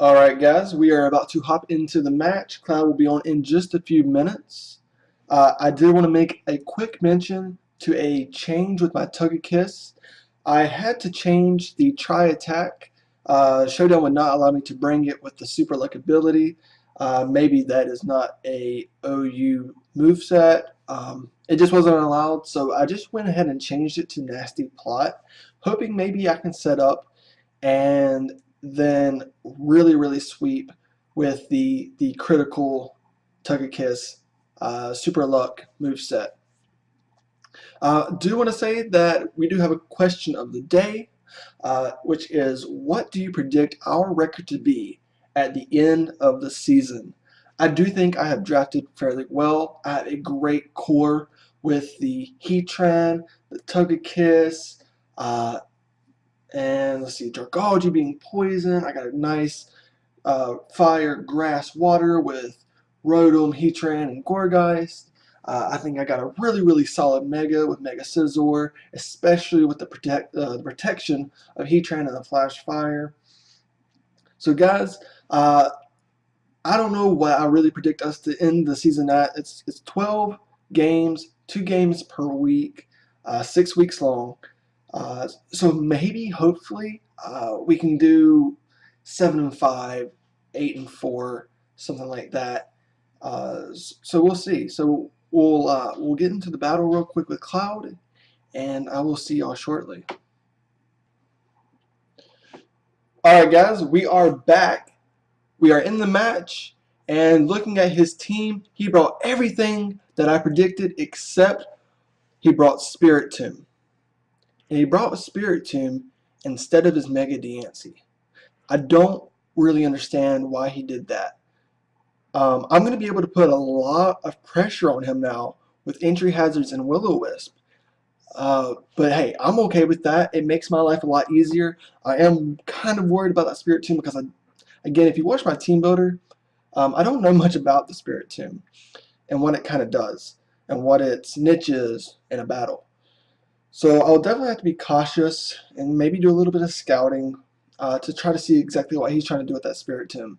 Alright guys, we are about to hop into the match. Cloud will be on in just a few minutes. I did want to make a quick mention to a change with my Togekiss. I had to change the Tri-Attack. Showdown would not allow me to bring it with the Super Luck ability. Maybe that is not a OU moveset. It just wasn't allowed, so I just went ahead and changed it to Nasty Plot, hoping maybe I can set up and then really sweep with the critical Togekiss Super Luck moveset. Do want to say that we do have a question of the day, which is, what do you predict our record to be at the end of the season? I do think I have drafted fairly well. I have a great core with the Heatran, the Togekiss, and let's see, Darkology being poison. I got a nice fire, grass, water with Rotom, Heatran, and Gourgeist. I think I got a really solid Mega with Mega Scizor, especially with the protection of Heatran and the Flash Fire. So guys, I don't know what I really predict us to end the season at. It's 12 games, 2 games per week, 6 weeks long. So maybe, hopefully, we can do 7-5, 8-4, something like that. So we'll see. So we'll get into the battle real quick with Cloud, and I will see y'all shortly. All right, guys, we are back. We are in the match, and looking at his team, he brought everything that I predicted except he brought Spiritomb. And he brought a Spiritomb instead of his Mega Diancie. I don't really understand why he did that. I'm going to be able to put a lot of pressure on him now with Entry Hazards and Will-O-Wisp. But hey, I'm okay with that. It makes my life a lot easier. I am kind of worried about that Spiritomb because, again, if you watch my team builder, I don't know much about the Spiritomb and what it kind of does and what its niche is in a battle. So I'll definitely have to be cautious and maybe do a little bit of scouting to try to see exactly what he's trying to do with that Spiritomb.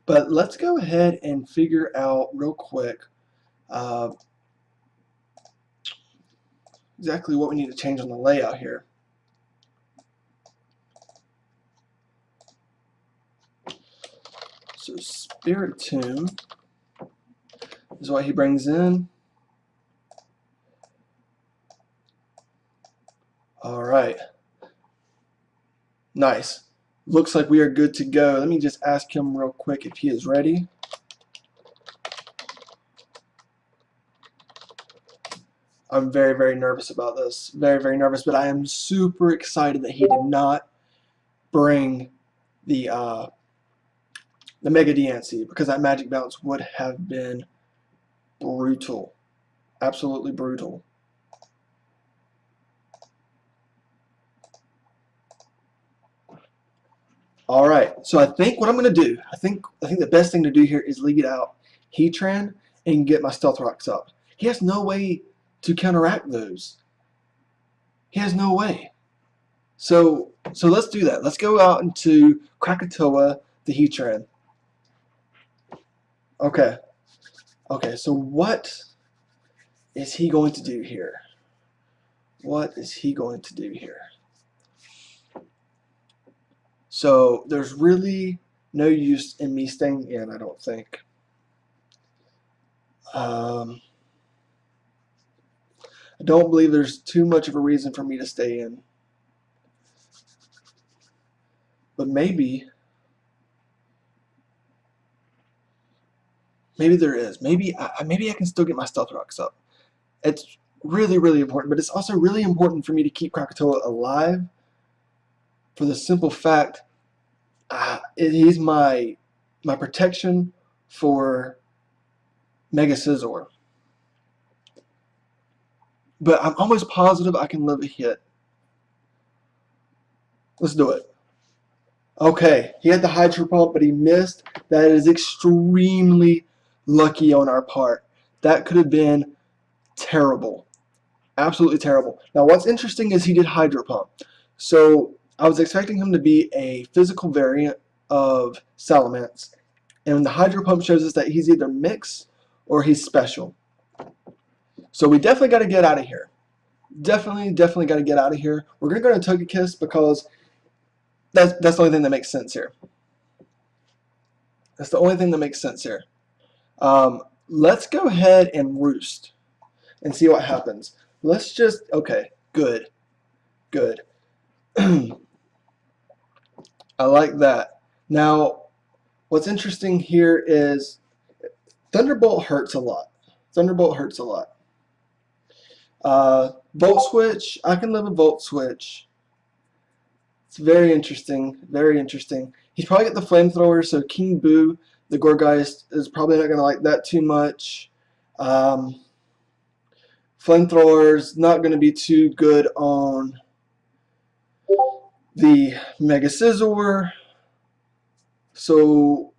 But let's go ahead and figure out real quick exactly what we need to change on the layout here. So Spiritomb is what he brings in. Alright. Nice. Looks like we are good to go. Let me just ask him real quick if he is ready. I'm very nervous about this. Very nervous, but I am super excited that he did not bring the Mega Diancie, because that Magic Bounce would have been brutal. Absolutely brutal. Alright, so I think what I'm going to do, I think the best thing to do here is lead out Heatran and get my Stealth Rocks up. He has no way to counteract those. He has no way. So let's do that. Let's go out into Krakatoa, the Heatran. Okay, so what is he going to do here? What is he going to do here? So there's really no use in me staying in, I don't think. I don't believe there's too much of a reason for me to stay in. But maybe there is. Maybe I can still get my Stealth Rocks up. It's really important, but it's also really important for me to keep Krakatoa alive, for the simple fact he's my protection for Mega Scizor. But I'm almost positive I can live a hit. Let's do it. Okay, he had the Hydro Pump, but he missed. That is extremely lucky on our part. That could have been terrible. Absolutely terrible. Now, what's interesting is he did Hydro Pump. So I was expecting him to be a physical variant of Salamence. And the Hydro Pump shows us that he's either mixed or he's special. So we definitely got to get out of here. Definitely got to get out of here. We're going to go to Togekiss because that's the only thing that makes sense here. That's the only thing that makes sense here. Let's go ahead and roost and see what happens. Let's just, okay, good. I like that. Now, what's interesting here is Thunderbolt hurts a lot. Volt Switch, I can live with Volt Switch. It's very interesting. He's probably got the Flamethrower, so King Boo, the Gourgeist, is probably not going to like that too much. Flamethrower's not going to be too good on the Mega Scizor. So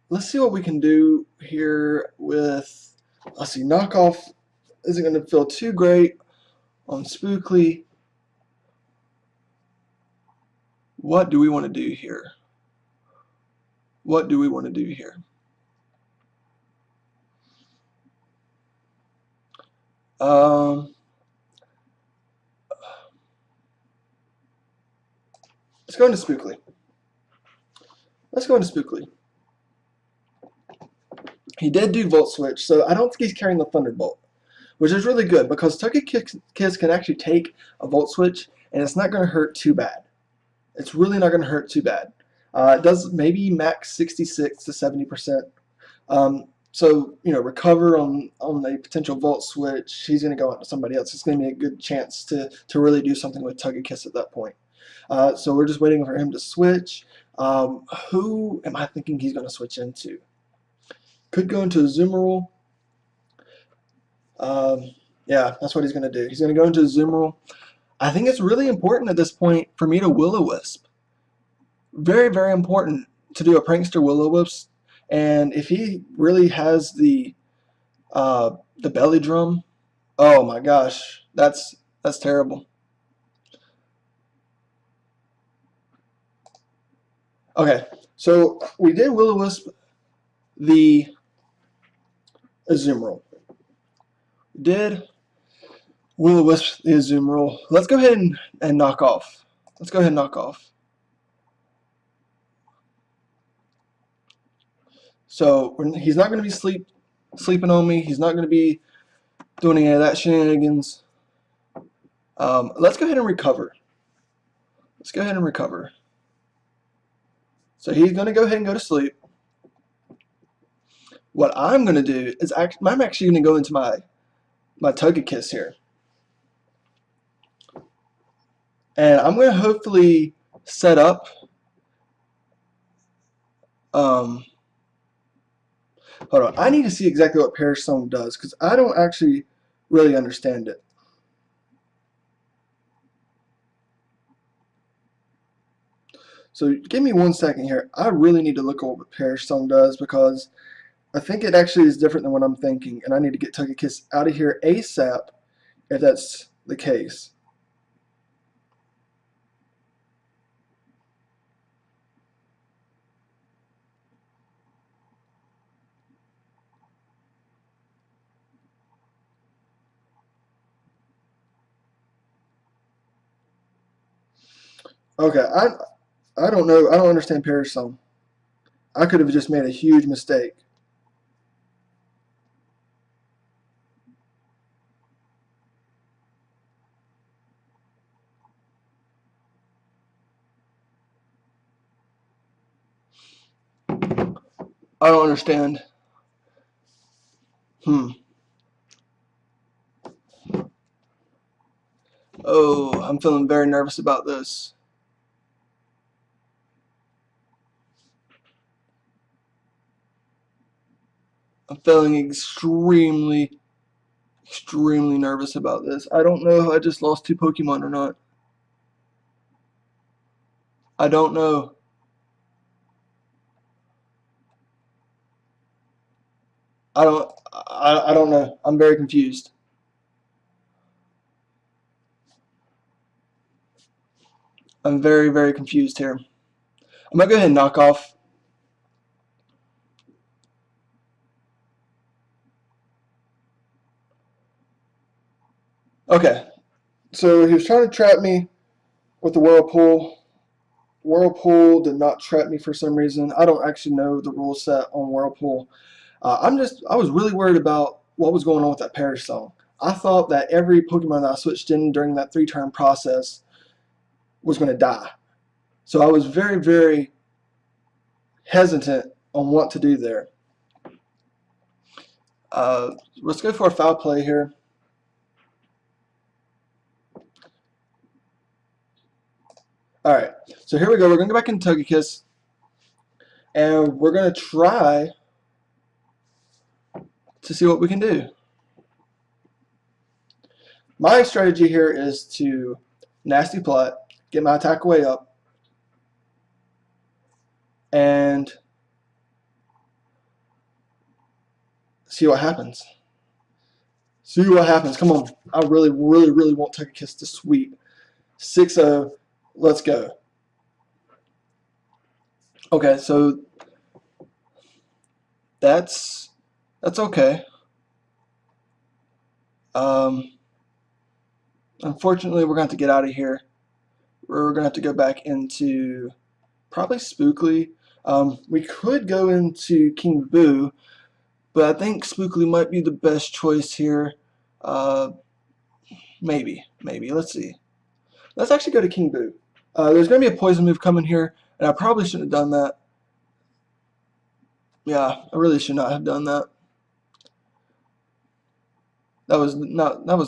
let's see what we can do here with, let's see, Knockoff isn't going to feel too great on Spookly. What do we want to do here? Let's go into Spookly. He did do Volt Switch, so I don't think he's carrying the Thunderbolt, which is really good because Togekiss can actually take a Volt Switch and it's not going to hurt too bad. It's really not going to hurt too bad. It does maybe max 66 to 70%. So, you know, recover on a potential Volt Switch, he's going to go out to somebody else. It's going to be a good chance to really do something with Togekiss at that point. So we're just waiting for him to switch. Who am I thinking he's going to switch into? Could go into Azumarill. Yeah, that's what he's going to do. He's going to go into Azumarill. I think it's really important at this point for me to Will-O-Wisp. Very, very important to do a Prankster Will-O-Wisp. And if he really has the belly drum, oh my gosh, that's terrible. Okay, so we did Will-O-Wisp the Azumarill. Did Will-O-Wisp the Azumarill. Let's go ahead and knock off. So he's not going to be sleeping on me. He's not going to be doing any of that shenanigans. Let's go ahead and recover. So he's going to go ahead and go to sleep. What I'm going to do is I'm actually going to go into my Togekiss here. And I'm going to hopefully set up hold on. I need to see exactly what Perish Song does because I don't actually really understand it. So give me 1 second here. I really need to look at what Perish Song does because I think it actually is different than what I'm thinking, and I need to get Togekiss out of here ASAP if that's the case. Okay, I don't know. I don't understand Perish Song. I could have just made a huge mistake. I don't understand. Oh, I'm feeling very nervous about this. I'm feeling extremely nervous about this. I don't know if I just lost 2 Pokemon or not. I don't know. I don't know. I'm very confused. I'm very confused here. I'm going to go ahead and knock off. Okay, so he was trying to trap me with the Whirlpool. Whirlpool did not trap me for some reason. I don't actually know the rule set on Whirlpool. I was really worried about what was going on with that Perish Song. I thought that every Pokemon that I switched in during that 3-turn process was going to die. So I was very, very hesitant on what to do there. Let's go for a foul play here. Alright, so here we go. We're going to go back in Togekiss. And we're going to try to see what we can do. My strategy here is to Nasty Plot, get my attack way up, and see what happens. See what happens. Come on. I really, really, really want Togekiss to sweep. 6-0. Let's go. Okay, so that's okay. Unfortunately, we're going to have to get out of here. We're going to have to go back into probably Spookly. We could go into King Boo, but I think Spookly might be the best choice here. Maybe. Let's see. Let's actually go to King Boo. There's going to be a poison move coming here, and I probably shouldn't have done that. Yeah, I really should not have done that. That was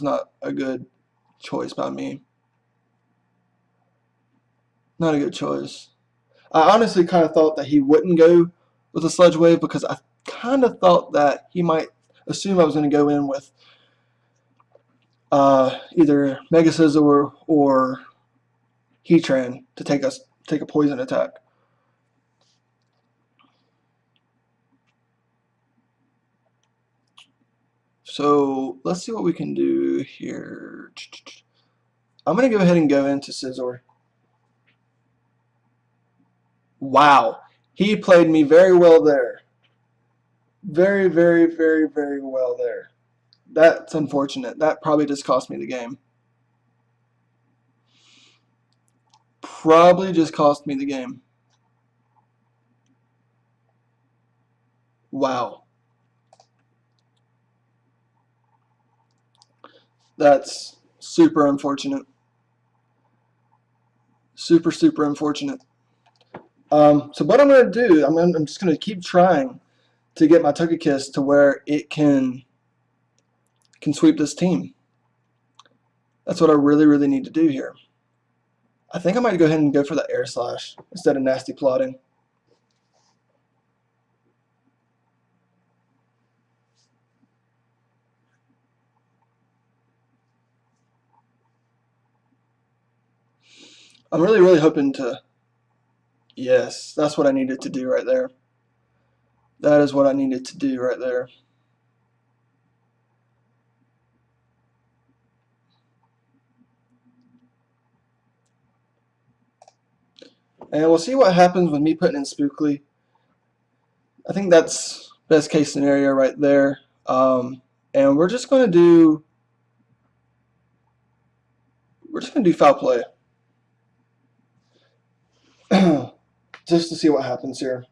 not a good choice by me. Not a good choice. I honestly kind of thought that he wouldn't go with a Sludge Wave because I kind of thought that he might assume I was going to go in with either Mega Scizor or Heatran to take a poison attack. So let's see what we can do here. I'm going to go ahead and go into Scizor. Wow, he played me very well there. Very, very, very, very well there. That's unfortunate. That probably just cost me the game. Probably just cost me the game. Wow. That's super unfortunate. Super, super unfortunate. So what I'm going to do, I'm just going to keep trying to get my Togekiss to where it can sweep this team. That's what I really, really need to do here. I think I might go ahead and go for the Air Slash instead of Nasty Plotting. I'm really, really hoping to... Yes, that's what I needed to do right there. That is what I needed to do right there. And we'll see what happens with me putting in Spookly. I think that's best case scenario right there. And we're just going to do... foul play. Just to see what happens here.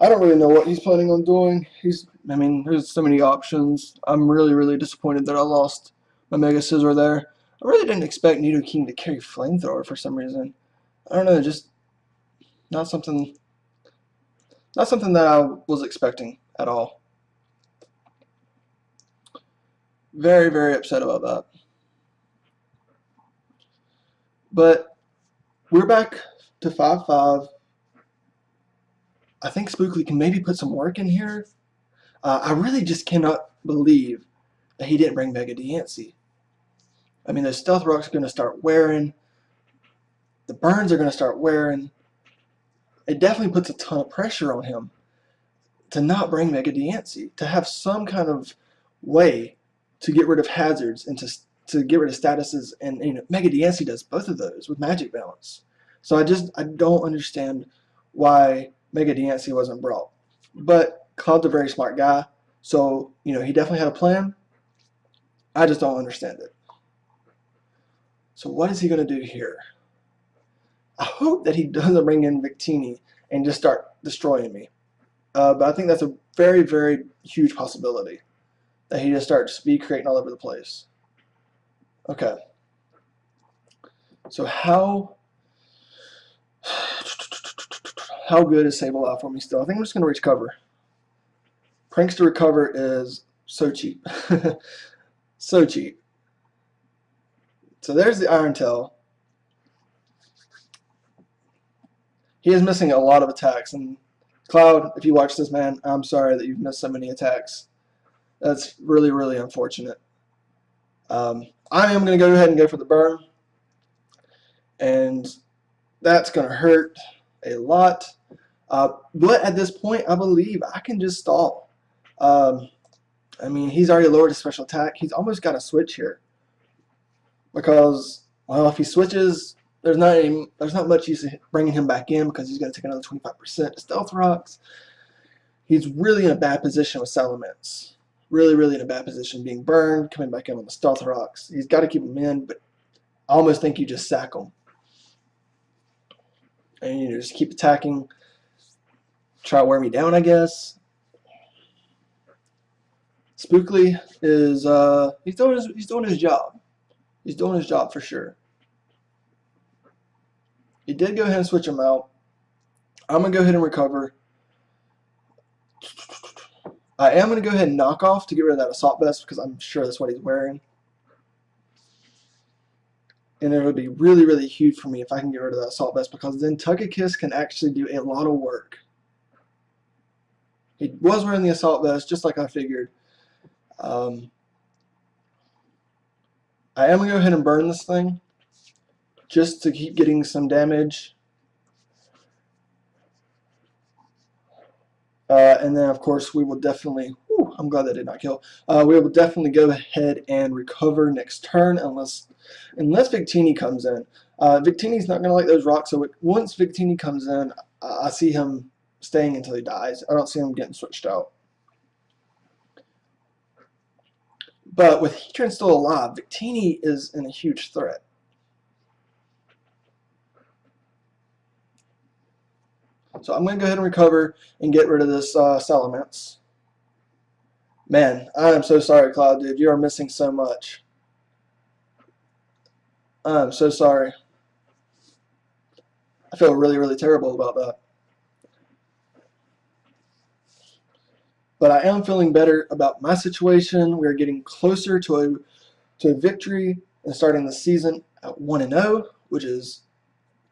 I don't really know what he's planning on doing. There's so many options. I'm really, really disappointed that I lost my Mega Scizor there. I really didn't expect Nidoking to carry Flamethrower for some reason. I don't know, just not something that I was expecting at all. Very, very upset about that. But we're back to 5-5. I think Spookly can maybe put some work in here. I really just cannot believe that he didn't bring Mega Diancie. I mean, those Stealth Rocks are going to start wearing. The burns are going to start wearing. It definitely puts a ton of pressure on him to not bring Mega Diancie, to have some kind of way to get rid of hazards and to get rid of statuses. And Mega Diancie does both of those with Magic Balance. So I don't understand why Mega Diancie wasn't brought. But Cloud's a very smart guy, so he definitely had a plan. I just don't understand it. So what is he going to do here? I hope that he doesn't bring in Victini and just start destroying me. But I think that's a very, very huge possibility that he just starts speed creating all over the place. Okay. So how good is Sableye for me still? I think I'm just going to reach cover. Pranks to recover is so cheap. So cheap. So there's the Iron Tail. He is missing a lot of attacks. And Cloud, if you watch this, man, I'm sorry that you've missed so many attacks. That's really, really unfortunate. I am going to go ahead and go for the burn. And that's going to hurt a lot. But at this point, I believe I can just stall. I mean, he's already lowered his special attack. He's almost got to switch here. Because, well, if he switches, there's not much use in bringing him back in because he's going to take another 25% stealth rocks. He's really in a bad position with Salamence. Really, really in a bad position, being burned, coming back in on the stealth rocks. He's got to keep him in, but I almost think you just sack him. And you just keep attacking. Try to wear me down, I guess. Spookly is he's doing his job. He's doing his job for sure. He did go ahead and switch him out. I'm gonna go ahead and recover. I am gonna go ahead and knock off to get rid of that assault vest because I'm sure that's what he's wearing. And it would be really, really huge for me if I can get rid of that assault vest because then Tug-a-Kiss can actually do a lot of work. He was wearing the assault vest just like I figured. I am going to go ahead and burn this thing just to keep getting some damage. And then, of course, we will definitely, I'm glad that did not kill. We will definitely go ahead and recover next turn unless Victini comes in. Victini's not going to like those rocks, so once Victini comes in, I see him staying until he dies. I don't see him getting switched out. But with Heatran still alive, Victini is in a huge threat. So I'm going to go ahead and recover and get rid of this Salamence. Man, I am so sorry, Cloud, dude. You are missing so much. I'm so sorry. I feel really, really terrible about that. But I am feeling better about my situation. We're getting closer to a victory and starting the season at 1-0, which is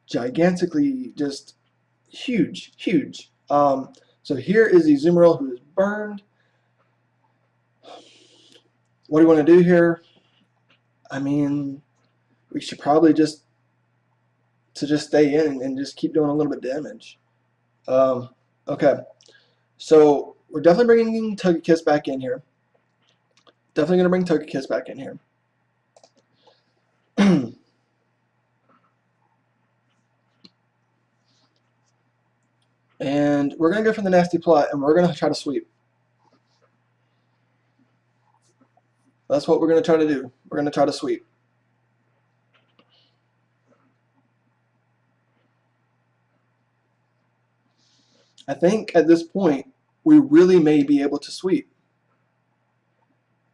gigantically just huge, huge. So here is the Azumarill who is burned. What do you want to do here? I mean, we should probably just stay in and just keep doing a little bit of damage. Okay, so we're definitely bringing Tug-a-Kiss back in here. Definitely going to bring Tug-a-Kiss back in here. And we're going to go for the nasty plot, and we're going to try to sweep. That's what we're going to try to do. We're going to try to sweep. I think at this point, we really may be able to sweep.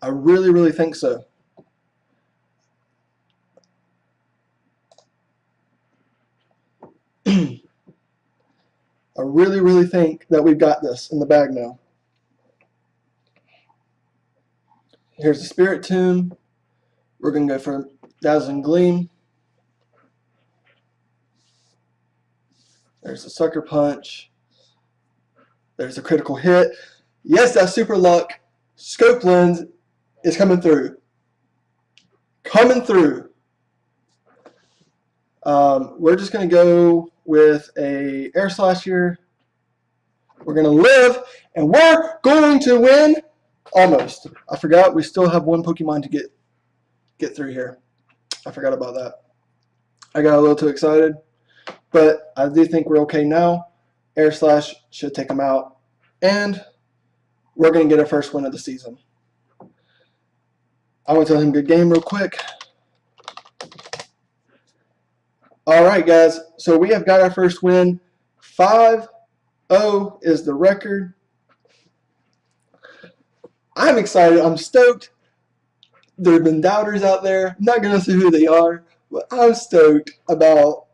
I really, really think so. I really, really think that we've got this in the bag now. Here's the Spirit Tomb. We're going to go for Dazzling Gleam. There's a Sucker Punch. There's a critical hit. Yes, that Super Luck Scope Lens is coming through. Coming through. We're just going to go with a Air Slash here. We're going to live, and we're going to win. Almost. I forgot we still have one Pokemon to get through here. I forgot about that. I got a little too excited. but I do think we're okay now. Air Slash should take him out, and we're going to get our first win of the season. I want to tell him good game real quick. All right, guys. So we have got our first win. 5-0 is the record. I'm excited. I'm stoked. There have been doubters out there. I'm not going to say who they are, but I'm stoked about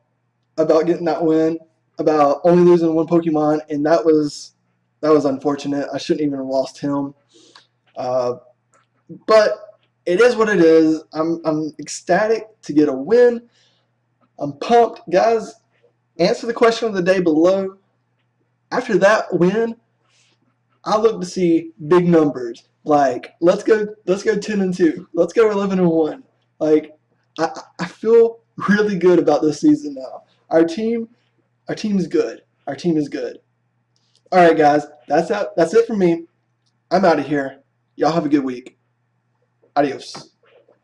getting that win, about only losing one Pokemon, and that was unfortunate. I shouldn't even have lost him. But it is what it is. I'm ecstatic to get a win. I'm pumped. Guys, answer the question of the day below. After that win, I look to see big numbers. Like, let's go 10-2. Let's go 11-1. Like, I feel really good about this season now. Our team is good. Our team is good. All right, guys. That's it for me. I'm out of here. Y'all have a good week. Adios.